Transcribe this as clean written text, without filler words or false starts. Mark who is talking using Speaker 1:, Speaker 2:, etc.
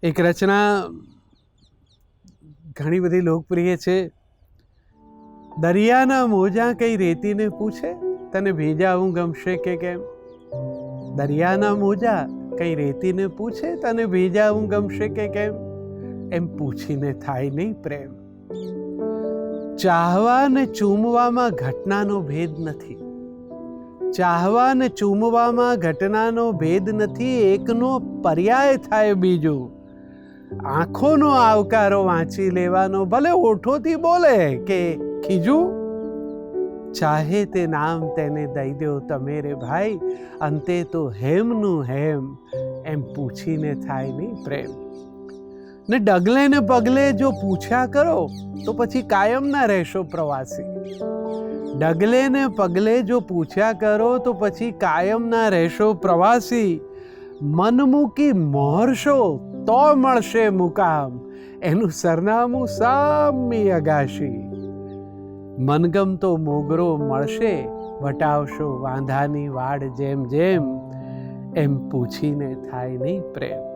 Speaker 1: એક રચના ઘણી બધી લોકપ્રિય છે. દરિયાના મોજા કઈ રેતીને પૂછે, તને ભીજાવું ગમશે કે કેમ. દરિયાના મોજા કઈ રેતીને પૂછે, તને ભીજાવું ગમશે કે કેમ. એમ પૂછીને થાય નહીં પ્રેમ. ચાહવા ને ચૂમવામાં ઘટનાનો ભેદ નથી. ચાહવા ને ચૂમવામાં ઘટનાનો ભેદ નથી. એકનો પર્યાય થાય બીજો. આંખોનો આવકારો વાંચી લેવાનો, ભલે ઓઠોથી બોલે કે ખીજું. ચાહે તે નામ તેને દઈ દો તમે રે ભાઈ, અંતે તો હેમનું હેમ. એમ પૂછીને થાય નહીં પ્રેમ. ને ડગલે ને પગલે જો પૂછ્યા કરો તો પછી કાયમ ના રહેશો પ્રવાસી. ડગલે ને પગલે જો પૂછ્યા કરો તો પછી કાયમ ના રહેશો પ્રવાસી. મન મૂકી મોહરશો તો મળશે મુકામ, એનું સરનામું સામી અગાશી. મનગમતો મોગરો મળશે, વટાવશો વાંધાની વાડ જેમ જેમ. એમ પૂછીને થાય નહીં પ્રેમ.